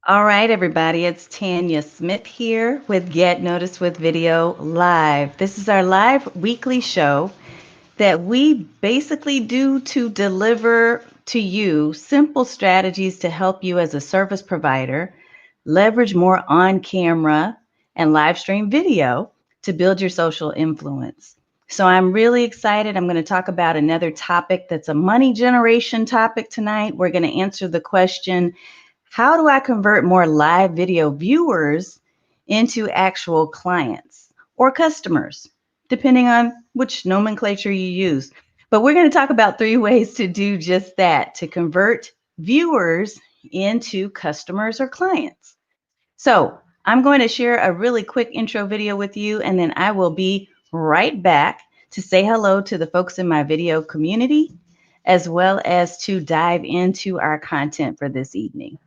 All right, everybody, it's Tanya Smith here with Get Noticed with Video Live. This is our live weekly show that we basically do to deliver to you simple strategies to help you as a service provider leverage more on camera and live stream video to build your social influence. So I'm really excited. I'm going to talk about another topic that's a money generation topic tonight. We're going to answer the question, how do I convert more live video viewers into actual clients or customers, depending on which nomenclature you use? But we're going to talk about 3 ways to do just that, to convert viewers into customers or clients. So I'm going to share a really quick intro video with you, and then I will be right back to say hello to the folks in my video community, as well as to dive into our content for this evening.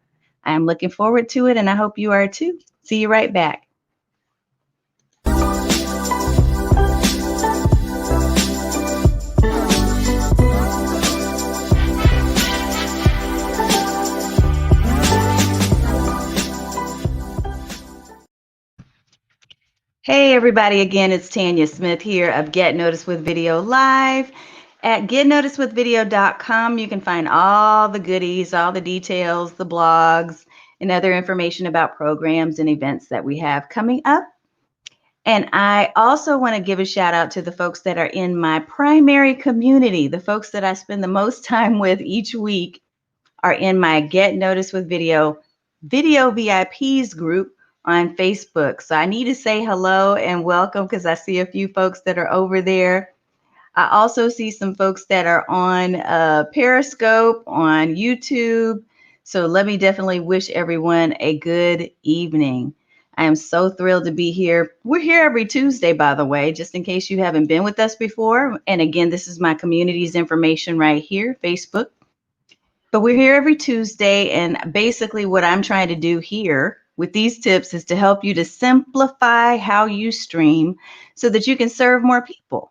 I am looking forward to it, and I hope you are too. See you right back. Hey, everybody, again, it's Tanya Smith here of Get Noticed with Video Live. At getnoticedwithvideo.com, you can find all the goodies, all the details, the blogs, and other information about programs and events that we have coming up. And I also want to give a shout out to the folks that are in my primary community. The folks that I spend the most time with each week are in my Get Noticed with Video VIPs group on Facebook. So I need to say hello and welcome because I see a few folks that are over there. I also see some folks that are on Periscope, on YouTube. So let me definitely wish everyone a good evening. I am so thrilled to be here. We're here every Tuesday, by the way, just in case you haven't been with us before. And again, this is my community's information right here, Facebook. But we're here every Tuesday. And basically what I'm trying to do here with these tips is to help you to simplify how you stream so that you can serve more people.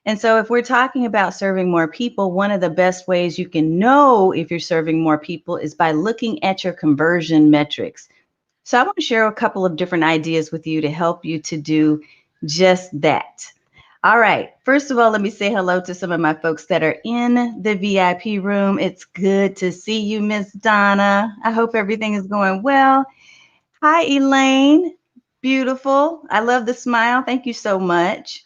And so if we're talking about serving more people, one of the best ways you can know if you're serving more people is by looking at your conversion metrics. So I want to share a couple of different ideas with you to help you to do just that. All right. First of all, let me say hello to some of my folks that are in the VIP room. It's good to see you, Miss Donna. I hope everything is going well. Hi, Elaine. Beautiful. I love the smile. Thank you so much.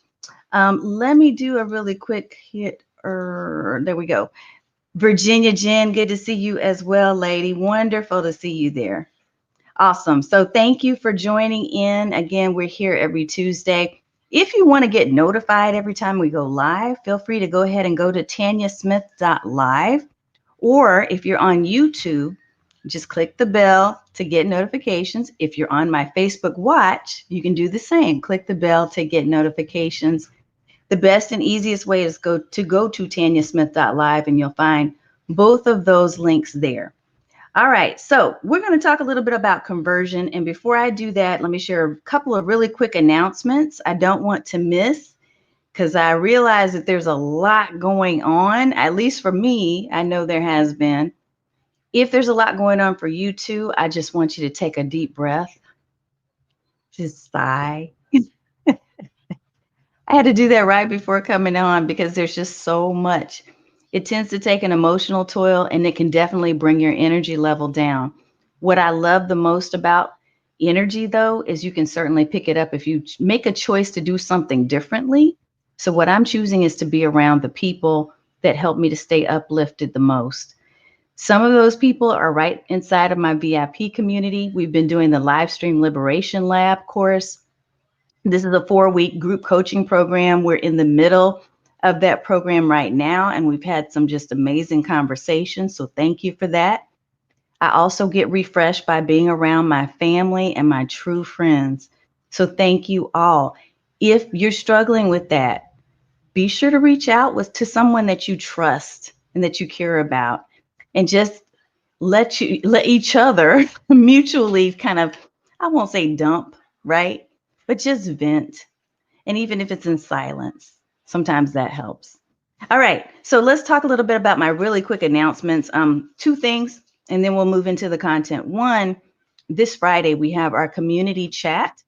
Let me do a really quick hit. There we go. Virginia Jen, good to see you as well, lady. Wonderful to see you there. Awesome. So thank you for joining in. Again, we're here every Tuesday. If you want to get notified every time we go live, feel free to go ahead and go to tanyasmith.live. Or if you're on YouTube, just click the bell to get notifications. If you're on my Facebook Watch, you can do the same. Click the bell to get notifications. The best and easiest way is go to tanyasmith.live, and you'll find both of those links there. All right, so we're going to talk a little bit about conversion. And before I do that, let me share a couple of really quick announcements I don't want to miss, because I realize that there's a lot going on. At least for me, I know there has been. If there's a lot going on for you too, I just want you to take a deep breath. Just sigh. I had to do that right before coming on because there's just so much. It tends to take an emotional toll, and it can definitely bring your energy level down. What I love the most about energy, though, is you can certainly pick it up if you make a choice to do something differently. So what I'm choosing is to be around the people that help me to stay uplifted the most. Some of those people are right inside of my VIP community. We've been doing the Live Stream Liberation Lab course. This is a 4-week group coaching program. We're in the middle of that program right now, and we've had some just amazing conversations. So thank you for that. I also get refreshed by being around my family and my true friends. So thank you all. If you're struggling with that, be sure to reach out to someone that you trust and that you care about, and just let each other mutually kind of, I won't say dump, right? But just vent. And even if it's in silence, sometimes that helps. All right, so let's talk a little bit about my really quick announcements. 2 things, and then we'll move into the content. One, this Friday, we have our community chat,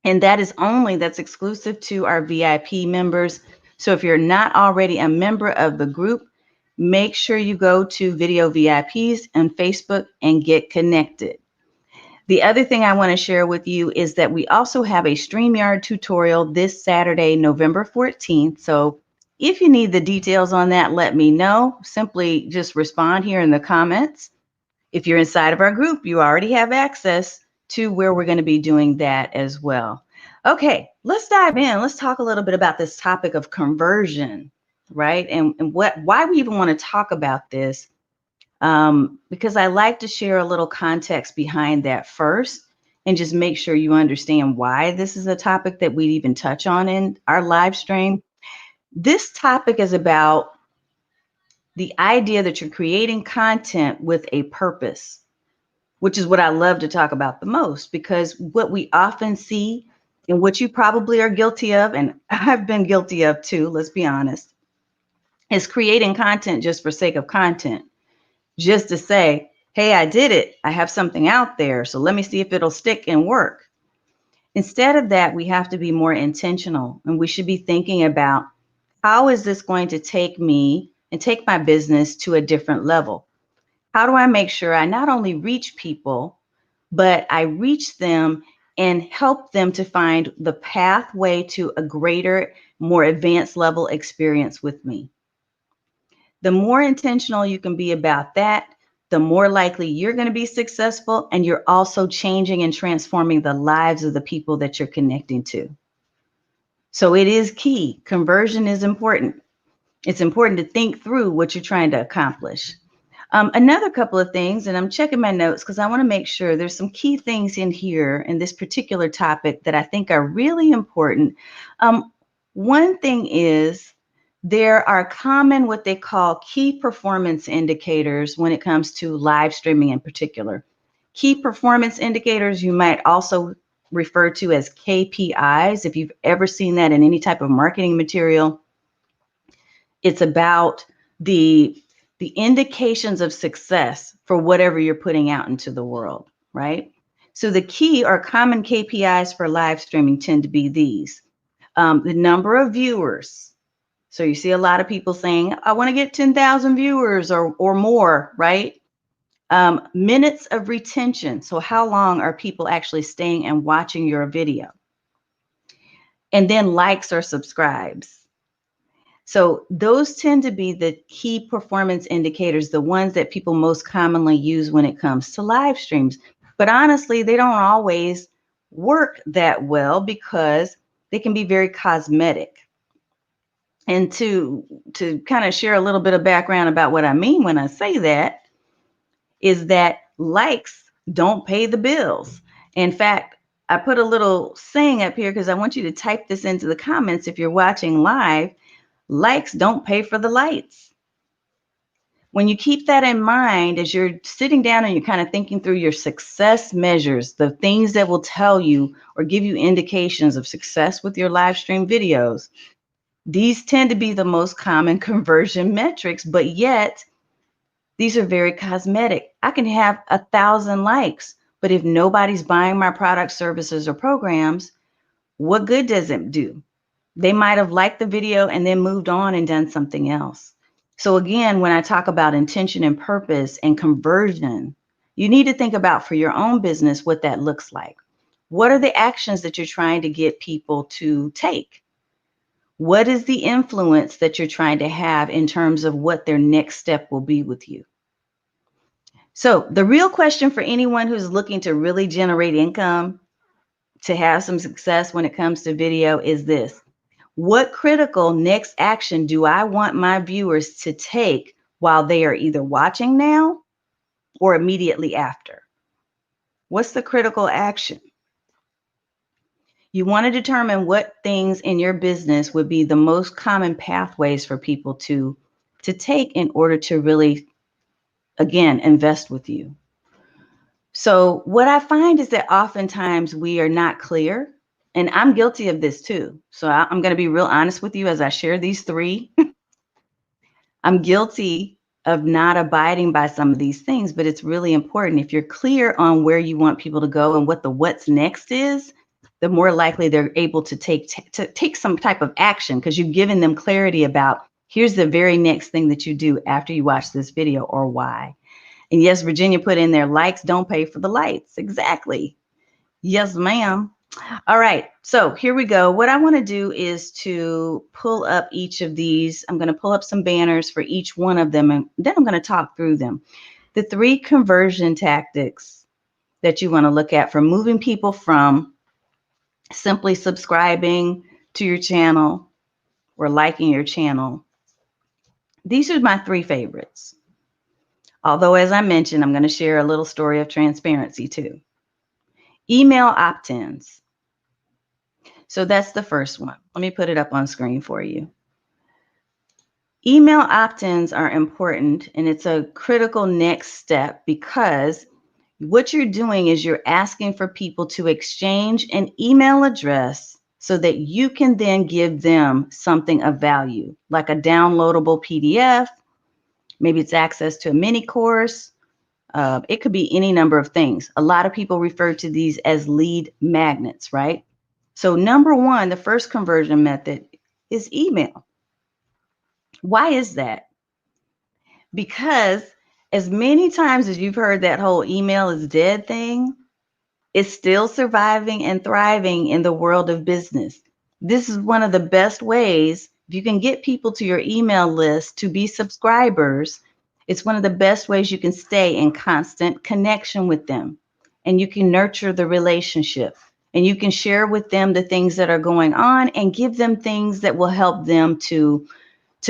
and that's exclusive to our VIP members. So if you're not already a member of the group, make sure you go to Video VIPs on Facebook and get connected. The other thing I want to share with you is that we also have a StreamYard tutorial this Saturday, November 14th. So if you need the details on that, let me know. Simply just respond here in the comments. If you're inside of our group, you already have access to where we're going to be doing that as well. Okay, let's dive in. Let's talk a little bit about this topic of conversion, right? And why we even want to talk about this. Because I like to share a little context behind that first and just make sure you understand why this is a topic that we even touch on in our live stream. This topic is about the idea that you're creating content with a purpose, which is what I love to talk about the most, because what we often see and what you probably are guilty of, and I've been guilty of too, let's be honest, is creating content just for sake of content. Just to say, hey, I did it. I have something out there. So let me see if it'll stick and work. Instead of that, we have to be more intentional, and we should be thinking about, how is this going to take me and take my business to a different level? How do I make sure I not only reach people, but I reach them and help them to find the pathway to a greater, more advanced level experience with me? The more intentional you can be about that, the more likely you're going to be successful, and you're also changing and transforming the lives of the people that you're connecting to. So it is key. Conversion is important. It's important to think through what you're trying to accomplish. Another couple of things, and I'm checking my notes because I want to make sure there's some key things in here in this particular topic that I think are really important. One thing is, there are common what they call key performance indicators when it comes to live streaming in particular. Key performance indicators you might also refer to as KPIs. If you've ever seen that in any type of marketing material, it's about the indications of success for whatever you're putting out into the world, right? So the key or common KPIs for live streaming tend to be these. The number of viewers. So you see a lot of people saying, I want to get 10,000 viewers or more, right? Minutes of retention. So how long are people actually staying and watching your video? And then likes or subscribes. So those tend to be the key performance indicators, the ones that people most commonly use when it comes to live streams. But honestly, they don't always work that well because they can be very cosmetic. And to kind of share a little bit of background about what I mean when I say that, is that likes don't pay the bills. In fact, I put a little saying up here because I want you to type this into the comments if you're watching live. Likes don't pay for the lights. When you keep that in mind as you're sitting down and you're kind of thinking through your success measures, the things that will tell you or give you indications of success with your live stream videos, these tend to be the most common conversion metrics, but yet these are very cosmetic. I can have 1,000 likes, but if nobody's buying my products, services, or programs, what good does it do? They might have liked the video and then moved on and done something else. So again, when I talk about intention and purpose and conversion, you need to think about for your own business what that looks like. What are the actions that you're trying to get people to take? What is the influence that you're trying to have in terms of what their next step will be with you? So the real question for anyone who's looking to really generate income, to have some success when it comes to video, is this. What critical next action do I want my viewers to take while they are either watching now or immediately after? What's the critical action? You want to determine what things in your business would be the most common pathways for people to take in order to really, again, invest with you. So what I find is that oftentimes we are not clear, and I'm guilty of this too. So I'm going to be real honest with you as I share these three. I'm guilty of not abiding by some of these things, but it's really important. If you're clear on where you want people to go and what the what's next is, the more likely they're able to take some type of action, because you've given them clarity about here's the very next thing that you do after you watch this video, or why. And yes, Virginia put in there, likes don't pay for the lights. Exactly. Yes, ma'am. All right, so here we go. What I want to do is to pull up each of these. I'm going to pull up some banners for each one of them, and then I'm going to talk through them. The 3 conversion tactics that you want to look at for moving people from simply subscribing to your channel or liking your channel. These are my 3 favorites. Although, as I mentioned, I'm going to share a little story of transparency too. Email opt-ins. So that's the first one. Let me put it up on screen for you. Email opt-ins are important, and it's a critical next step, because what you're doing is you're asking for people to exchange an email address so that you can then give them something of value, like a downloadable PDF. Maybe it's access to a mini course. It could be any number of things. A lot of people refer to these as lead magnets, right? So number one, the first conversion method is email. Why is that? Because as many times as you've heard that whole email is dead thing, it's still surviving and thriving in the world of business. This is one of the best ways, if you can get people to your email list to be subscribers, it's one of the best ways you can stay in constant connection with them, and you can nurture the relationship, and you can share with them the things that are going on and give them things that will help them to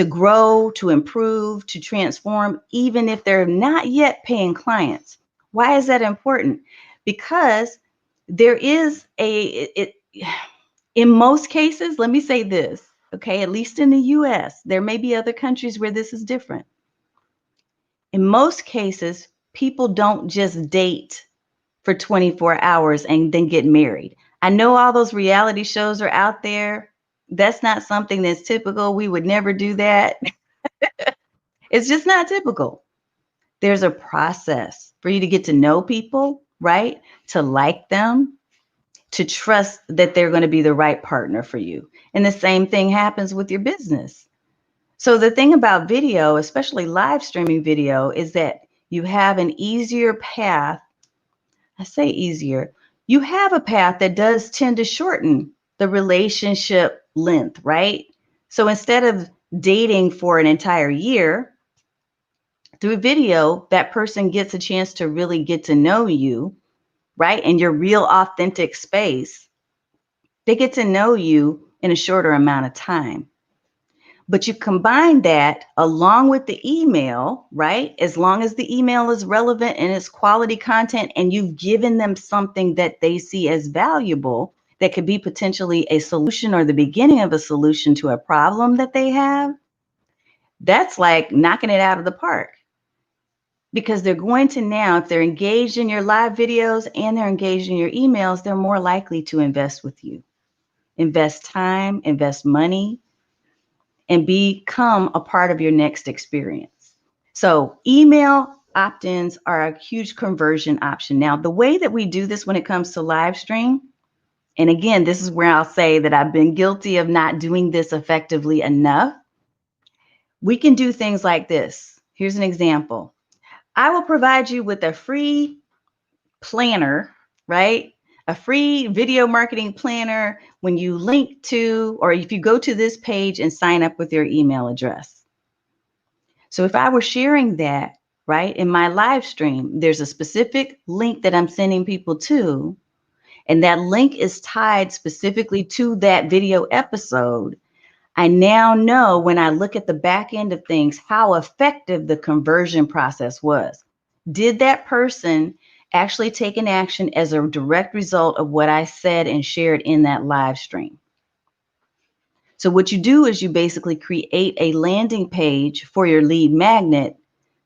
grow, to improve, to transform, even if they're not yet paying clients. Why is that important? Because there is in most cases, let me say this, okay, at least in the US, there may be other countries where this is different. In most cases, people don't just date for 24 hours and then get married. I know all those reality shows are out there. That's not something that's typical. We would never do that. It's just not typical. There's a process for you to get to know people, right? To like them, to trust that they're going to be the right partner for you. And the same thing happens with your business. So the thing about video, especially live streaming video, is that you have an easier path. I say easier. You have a path that does tend to shorten the relationship length, right? So instead of dating for an entire year, through video, that person gets a chance to really get to know you, right? In your real authentic space. They get to know you in a shorter amount of time. But you combine that along with the email, right? As long as the email is relevant and it's quality content, and you've given them something that they see as valuable, that could be potentially a solution or the beginning of a solution to a problem that they have, that's like knocking it out of the park. Because they're going to now, if they're engaged in your live videos and they're engaged in your emails, they're more likely to invest with you, invest time, invest money, and become a part of your next experience. So email opt-ins are a huge conversion option. Now, the way that we do this when it comes to live stream, and again, this is where I'll say that I've been guilty of not doing this effectively enough. We can do things like this. Here's an example. I will provide you with a free planner, right? A free video marketing planner when you link to, or if you go to this page and sign up with your email address. So if I were sharing that, right, in my live stream, there's a specific link that I'm sending people to, and that link is tied specifically to that video episode. I now know, when I look at the back end of things, how effective the conversion process was. Did that person actually take an action as a direct result of what I said and shared in that live stream? So what you do is you basically create a landing page for your lead magnet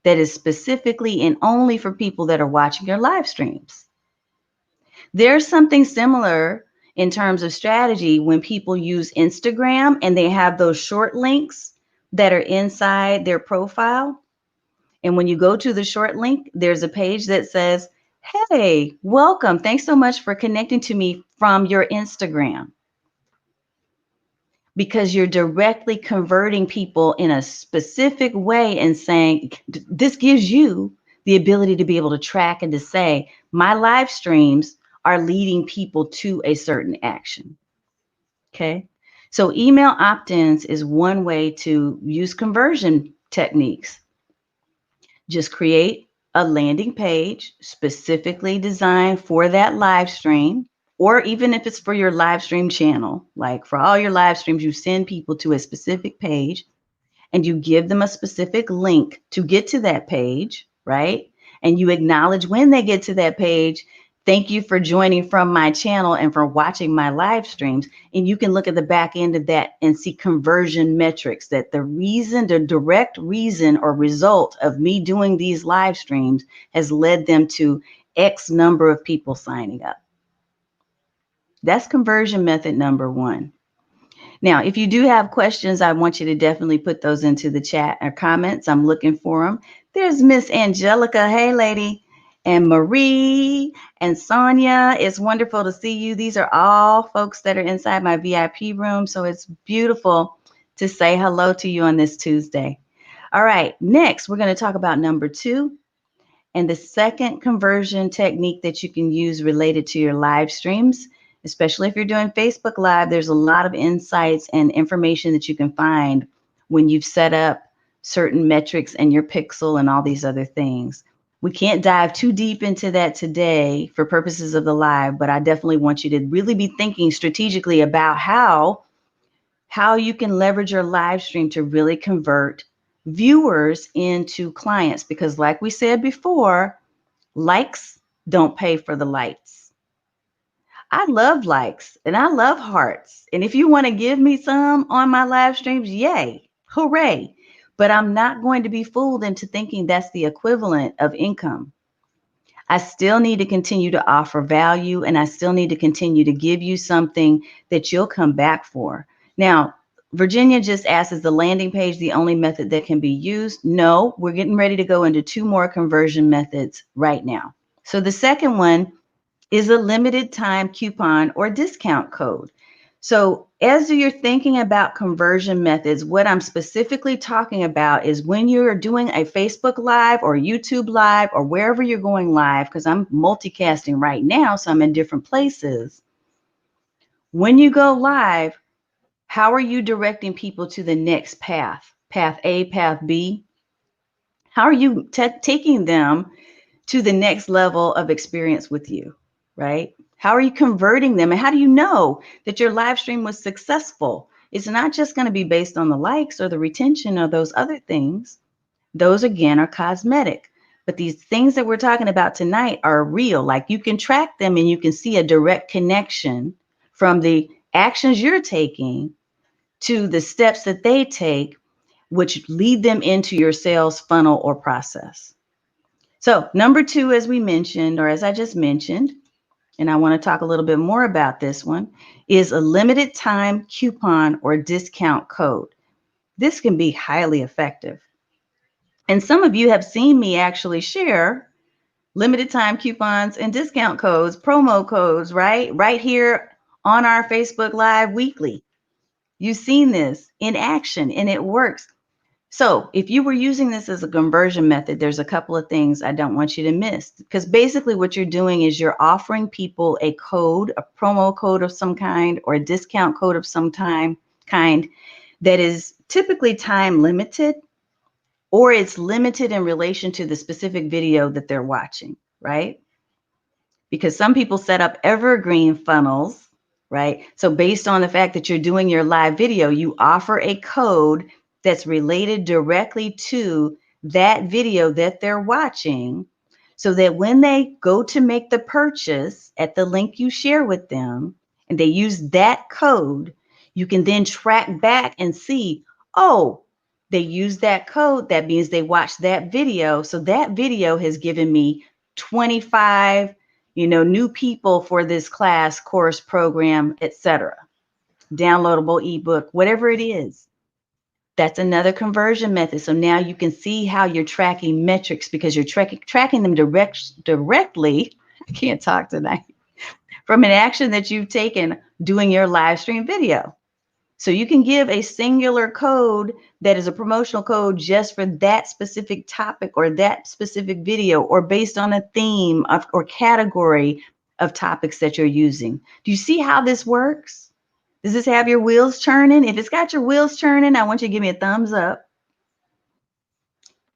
that is specifically and only for people that are watching your live streams. There's something similar in terms of strategy when people use Instagram and they have those short links that are inside their profile. And when you go to the short link, there's a page that says, hey, welcome. Thanks so much for connecting to me from your Instagram. Because you're directly converting people in a specific way and saying, this gives you the ability to be able to track and to say, my live streams are leading people to a certain action. Okay. So email opt-ins is one way to use conversion techniques. Just create a landing page specifically designed for that live stream, or even if it's for your live stream channel, like for all your live streams, you send people to a specific page and you give them a specific link to get to that page, right? And you acknowledge when they get to that page, thank you for joining from my channel and for watching my live streams. And you can look at the back end of that and see conversion metrics, that the direct reason or result of me doing these live streams has led them to X number of people signing up. That's conversion method number one. Now, if you do have questions, I want you to definitely put those into the chat or comments. I'm looking for them. There's Miss Angelica. Hey, lady. And Marie and Sonia. It's wonderful to see you. These are all folks that are inside my VIP room. So it's beautiful to say hello to you on this Tuesday. All right. Next, we're going to talk about number 2. And the second conversion technique that you can use related to your live streams, especially if you're doing Facebook Live, there's a lot of insights and information that you can find when you've set up certain metrics and your pixel and all these other things. We can't dive too deep into that today for purposes of the live, but I definitely want you to really be thinking strategically about how you can leverage your live stream to really convert viewers into clients. Because like we said before, likes don't pay for the lights. I love likes and I love hearts. And if you want to give me some on my live streams, yay, hooray. But I'm not going to be fooled into thinking that's the equivalent of income. I still need to continue to offer value, and I still need to continue to give you something that you'll come back for. Now, Virginia just asked, is the landing page the only method that can be used? No, we're getting ready to go into 2 more conversion methods right now. So the second one is a limited time coupon or discount code. So as you're thinking about conversion methods, what I'm specifically talking about is when you're doing a Facebook Live or YouTube Live or wherever you're going live, because I'm multicasting right now, so I'm in different places. When you go live, how are you directing people to the next path? Path A, path B? How are you taking them to the next level of experience with you, right? How are you converting them? And how do you know that your live stream was successful? It's not just going to be based on the likes or the retention or those other things. Those, again, are cosmetic. But these things that we're talking about tonight are real. Like you can track them and you can see a direct connection from the actions you're taking to the steps that they take, which lead them into your sales funnel or process. So number 2, as we mentioned, or as I just mentioned, and I want to talk a little bit more about this one, is a limited time coupon or discount code. This can be highly effective. And some of you have seen me actually share limited time coupons and discount codes, promo codes, right? Right here on our Facebook Live weekly. You've seen this in action and it works. So if you were using this as a conversion method, there's a couple of things I don't want you to miss, because basically what you're doing is you're offering people a code, a promo code of some kind, or a discount code of some kind that is typically time limited, or it's limited in relation to the specific video that they're watching, right? Because some people set up evergreen funnels, right? So based on the fact that you're doing your live video, you offer a code that's related directly to that video that they're watching, so that when they go to make the purchase at the link you share with them and they use that code, you can then track back and see, oh, they use that code. That means they watched that video. So that video has given me 25, new people for this class, course, program, etc. Downloadable ebook, whatever it is. That's another conversion method. So now you can see how you're tracking metrics because you're tracking them directly. I can't talk tonight. From an action that you've taken doing your live stream video. So you can give a singular code that is a promotional code just for that specific topic or that specific video or based on a theme or category of topics that you're using. Do you see how this works? Does this have your wheels churning? If it's got your wheels churning, I want you to give me a thumbs up,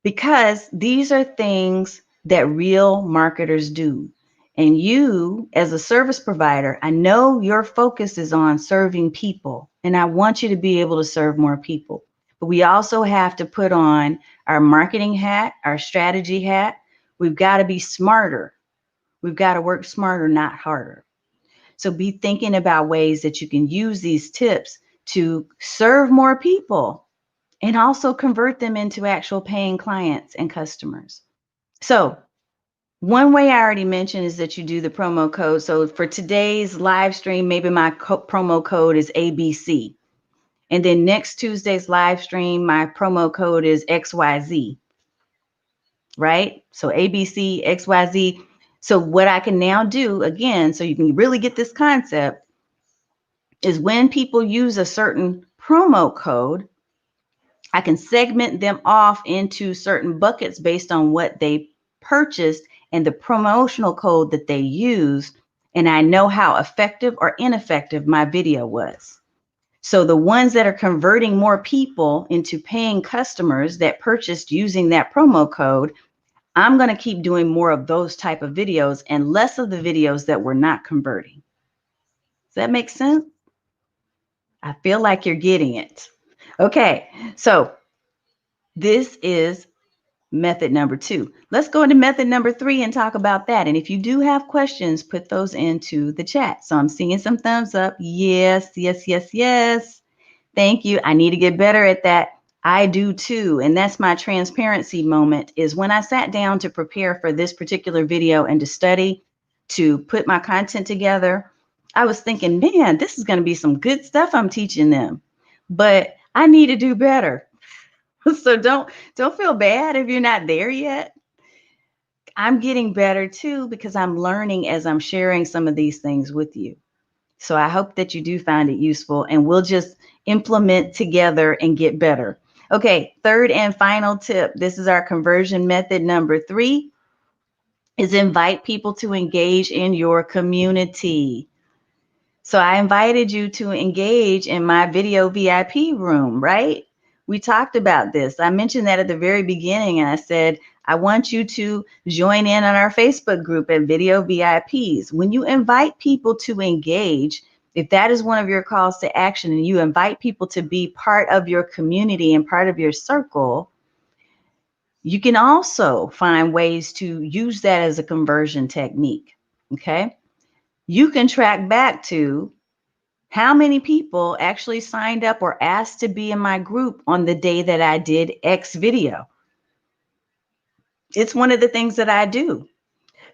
because these are things that real marketers do. And you, as a service provider, I know your focus is on serving people, and I want you to be able to serve more people. But we also have to put on our marketing hat, our strategy hat. We've got to be smarter. We've got to work smarter, not harder. So be thinking about ways that you can use these tips to serve more people and also convert them into actual paying clients and customers. So one way I already mentioned is that you do the promo code. So for today's live stream, maybe my promo code is ABC. And then next Tuesday's live stream, my promo code is XYZ, right? So ABC, XYZ. So what I can now do, again, so you can really get this concept, is when people use a certain promo code, I can segment them off into certain buckets based on what they purchased and the promotional code that they used. And I know how effective or ineffective my video was. So the ones that are converting more people into paying customers that purchased using that promo code, I'm going to keep doing more of those type of videos and less of the videos that were not converting. Does that make sense? I feel like you're getting it. Okay, so this is method number 2. Let's go into method number 3 and talk about that. And if you do have questions, put those into the chat. So I'm seeing some thumbs up. Yes, yes, yes, yes. Thank you. I need to get better at that. I do too. And that's my transparency moment, is when I sat down to prepare for this particular video and to study, to put my content together, I was thinking, man, this is going to be some good stuff I'm teaching them, but I need to do better. So don't feel bad if you're not there yet. I'm getting better too, because I'm learning as I'm sharing some of these things with you. So I hope that you do find it useful, and we'll just implement together and get better. Okay, third and final tip. This is our conversion method number 3, is invite people to engage in your community. So I invited you to engage in my video VIP room, right? We talked about this. I mentioned that at the very beginning, and I said, I want you to join in on our Facebook group at Video VIPs. When you invite people to engage, if that is one of your calls to action and you invite people to be part of your community and part of your circle, you can also find ways to use that as a conversion technique, okay? You can track back to how many people actually signed up or asked to be in my group on the day that I did X video. It's one of the things that I do.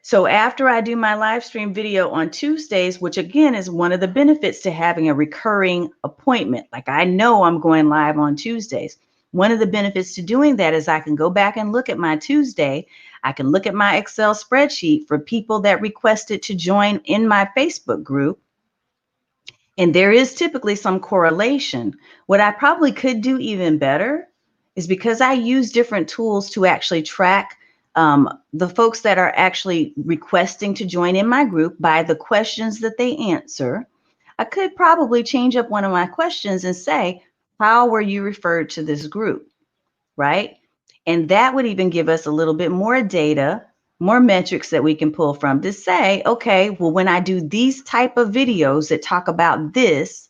So after I do my live stream video on Tuesdays, which again is one of the benefits to having a recurring appointment, like I know I'm going live on Tuesdays. One of the benefits to doing that is I can go back and look at my Tuesday. I can look at my Excel spreadsheet for people that requested to join in my Facebook group. And there is typically some correlation. What I probably could do even better is, because I use different tools to actually track the folks that are actually requesting to join in my group by the questions that they answer, I could probably change up one of my questions and say, how were you referred to this group, right? And that would even give us a little bit more data, more metrics that we can pull from to say, okay, well, when I do these type of videos that talk about this,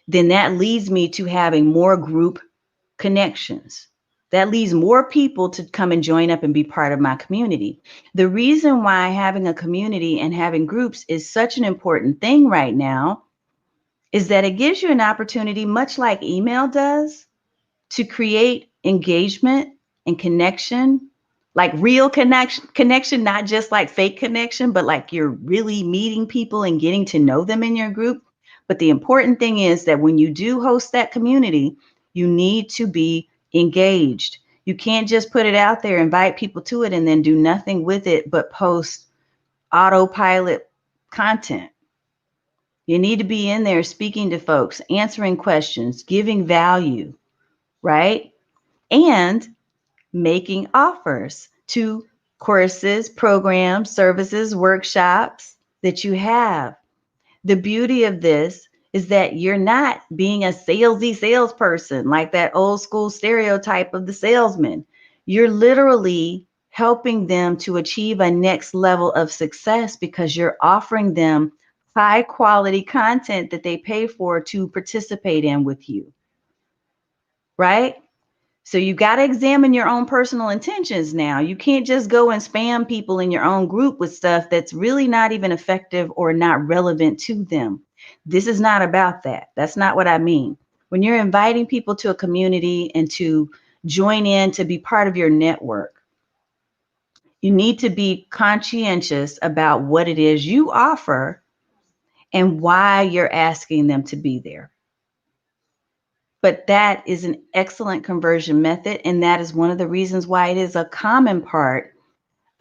then that leads me to having more group connections. That leads more people to come and join up and be part of my community. The reason why having a community and having groups is such an important thing right now is that it gives you an opportunity, much like email does, to create engagement and connection, like real connection, not just like fake connection, but like you're really meeting people and getting to know them in your group. But the important thing is that when you do host that community, You need to be engaged. You can't just put it out there, invite people to it, and then do nothing with it but post autopilot content. You need to be in there speaking to folks, answering questions, giving value, right? And making offers to courses, programs, services, workshops that you have. The beauty of this is that you're not being a salesy salesperson like that old school stereotype of the salesman. You're literally helping them to achieve a next level of success because you're offering them high quality content that they pay for to participate in with you, right? So you got to examine your own personal intentions now. You can't just go and spam people in your own group with stuff that's really not even effective or not relevant to them. This is not about that. That's not what I mean. When you're inviting people to a community and to join in to be part of your network, you need to be conscientious about what it is you offer and why you're asking them to be there. But that is an excellent conversion method. And that is one of the reasons why it is a common part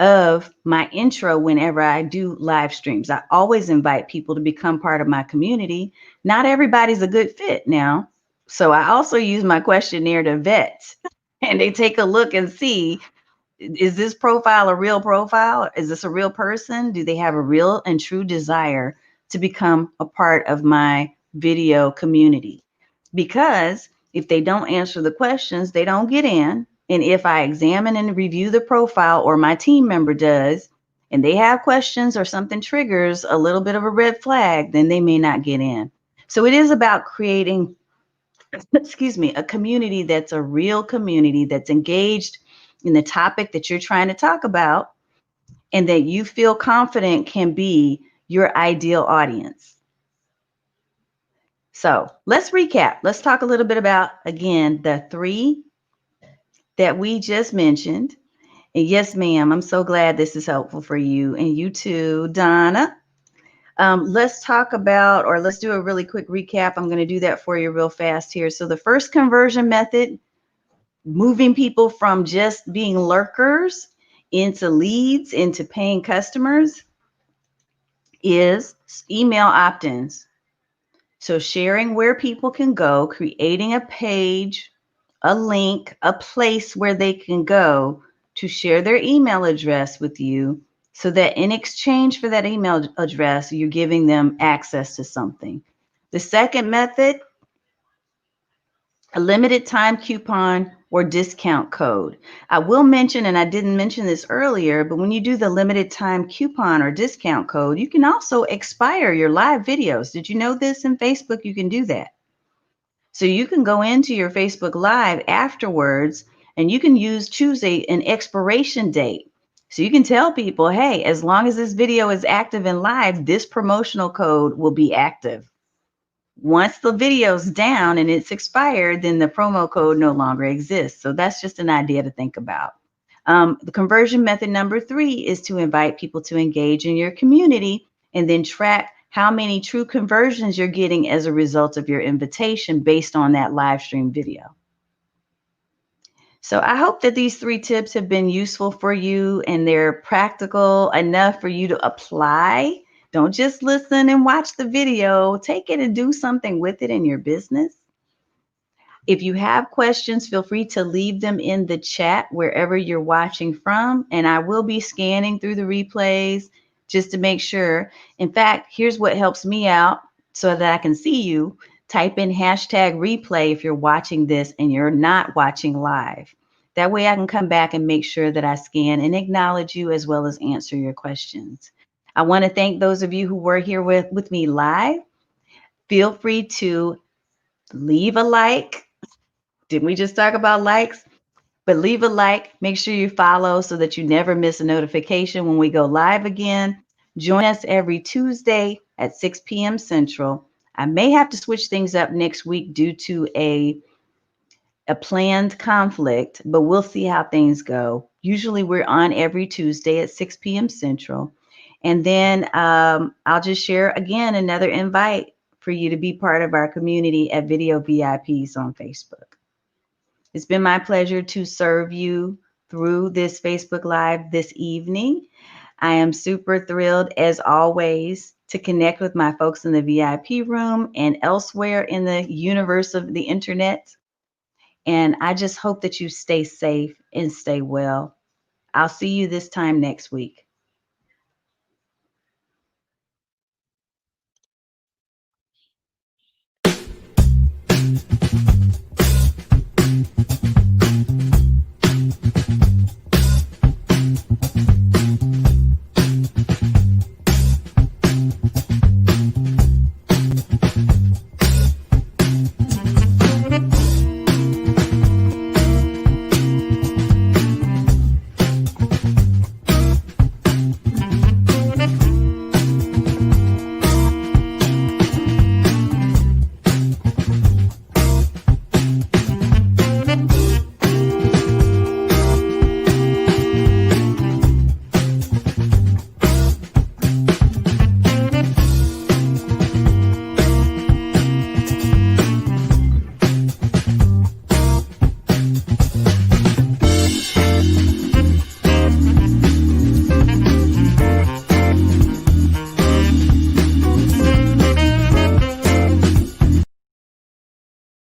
of my intro whenever I do live streams. I always invite people to become part of my community. Not everybody's a good fit now. So I also use my questionnaire to vet and they take a look and see, is this profile a real profile? Is this a real person? Do they have a real and true desire to become a part of my video community? Because if they don't answer the questions, they don't get in. And if I examine and review the profile, or my team member does, and they have questions or something triggers a little bit of a red flag, then they may not get in. So it is about creating, excuse me, a community that's a real community that's engaged in the topic that you're trying to talk about and that you feel confident can be your ideal audience. So let's recap. Let's talk a little bit about, again, the 3 that we just mentioned. And yes, ma'am, I'm so glad this is helpful for you and you too, Donna. Let's talk about, or let's do a really quick recap. I'm going to do that for you real fast here. So the first conversion method, moving people from just being lurkers into leads, into paying customers, is email opt-ins. So sharing where people can go, creating a page, a link, a place where they can go to share their email address with you, so that in exchange for that email address, you're giving them access to something. The second method, a limited time coupon or discount code. I will mention, and I didn't mention this earlier, but when you do the limited time coupon or discount code, you can also expire your live videos. Did you know this? In Facebook, you can do that. So you can go into your Facebook Live afterwards and you can choose an expiration date. So you can tell people, hey, as long as this video is active and live, this promotional code will be active. Once the video's down and it's expired, then the promo code no longer exists. So that's just an idea to think about. The conversion method number 3 is to invite people to engage in your community and then track how many true conversions you're getting as a result of your invitation based on that live stream video. So I hope that these 3 tips have been useful for you and they're practical enough for you to apply. Don't just listen and watch the video. Take it and do something with it in your business. If you have questions, feel free to leave them in the chat wherever you're watching from, and I will be scanning through the replays just to make sure. In fact, here's what helps me out so that I can see you. Type in hashtag replay if you're watching this and you're not watching live. That way I can come back and make sure that I scan and acknowledge you as well as answer your questions. I want to thank those of you who were here with me live. Feel free to leave a like. Didn't we just talk about likes? But leave a like, make sure you follow so that you never miss a notification when we go live again. Join us every Tuesday at 6 p.m. Central. I may have to switch things up next week due to a planned conflict, but we'll see how things go. Usually we're on every Tuesday at 6 p.m. Central. And then I'll just share again another invite for you to be part of our community at Video VIPs on Facebook. It's been my pleasure to serve you through this Facebook Live this evening. I am super thrilled, as always, to connect with my folks in the VIP room and elsewhere in the universe of the internet. And I just hope that you stay safe and stay well. I'll see you this time next week.